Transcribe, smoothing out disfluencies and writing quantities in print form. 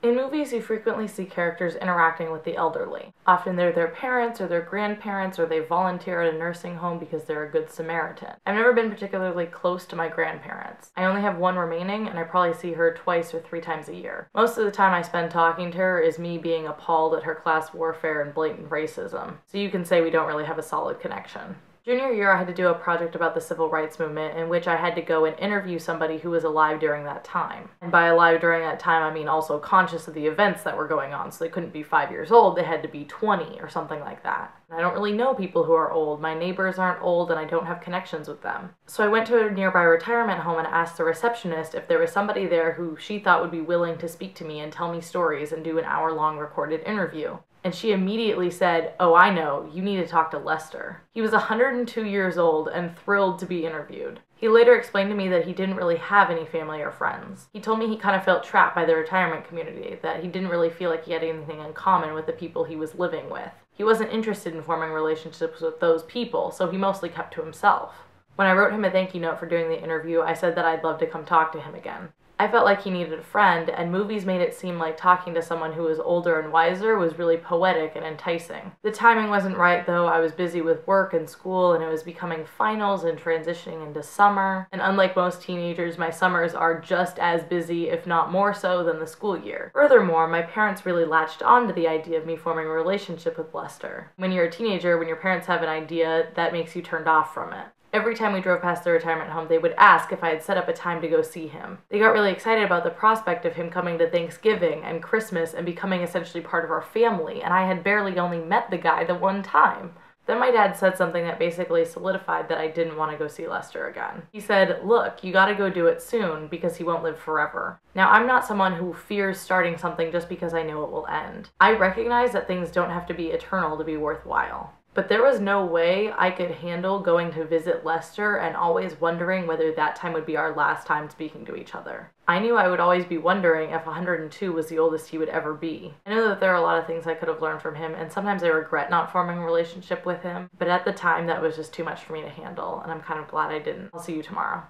In movies, you frequently see characters interacting with the elderly. Often they're their parents or their grandparents, or they volunteer at a nursing home because they're a good Samaritan. I've never been particularly close to my grandparents. I only have one remaining, and I probably see her twice or 3 times a year. Most of the time I spend talking to her is me being appalled at her class warfare and blatant racism. So you can say we don't really have a solid connection. Junior year, I had to do a project about the civil rights movement in which I had to go and interview somebody who was alive during that time. And by alive during that time, I mean also conscious of the events that were going on, so they couldn't be 5 years old, they had to be 20 or something like that. And I don't really know people who are old, my neighbors aren't old, and I don't have connections with them. So I went to a nearby retirement home and asked the receptionist if there was somebody there who she thought would be willing to speak to me and tell me stories and do an hour-long recorded interview. And she immediately said, "Oh, I know, you need to talk to Lester." He was 102 years old and thrilled to be interviewed. He later explained to me that he didn't really have any family or friends. He told me he kind of felt trapped by the retirement community, that he didn't really feel like he had anything in common with the people he was living with. He wasn't interested in forming relationships with those people, so he mostly kept to himself. When I wrote him a thank you note for doing the interview, I said that I'd love to come talk to him again. I felt like he needed a friend, and movies made it seem like talking to someone who was older and wiser was really poetic and enticing. The timing wasn't right, though. I was busy with work and school, and it was becoming finals and transitioning into summer. And unlike most teenagers, my summers are just as busy, if not more so, than the school year. Furthermore, my parents really latched on to the idea of me forming a relationship with Lester. When you're a teenager, when your parents have an idea, that makes you turned off from it. Every time we drove past the retirement home, they would ask if I had set up a time to go see him. They got really excited about the prospect of him coming to Thanksgiving and Christmas and becoming essentially part of our family, and I had barely only met the guy the one time. Then my dad said something that basically solidified that I didn't want to go see Lester again. He said, "Look, you gotta go do it soon because he won't live forever." Now, I'm not someone who fears starting something just because I know it will end. I recognize that things don't have to be eternal to be worthwhile. But there was no way I could handle going to visit Lester and always wondering whether that time would be our last time speaking to each other. I knew I would always be wondering if 102 was the oldest he would ever be. I know that there are a lot of things I could have learned from him, and sometimes I regret not forming a relationship with him, but at the time that was just too much for me to handle, and I'm kind of glad I didn't. I'll see you tomorrow.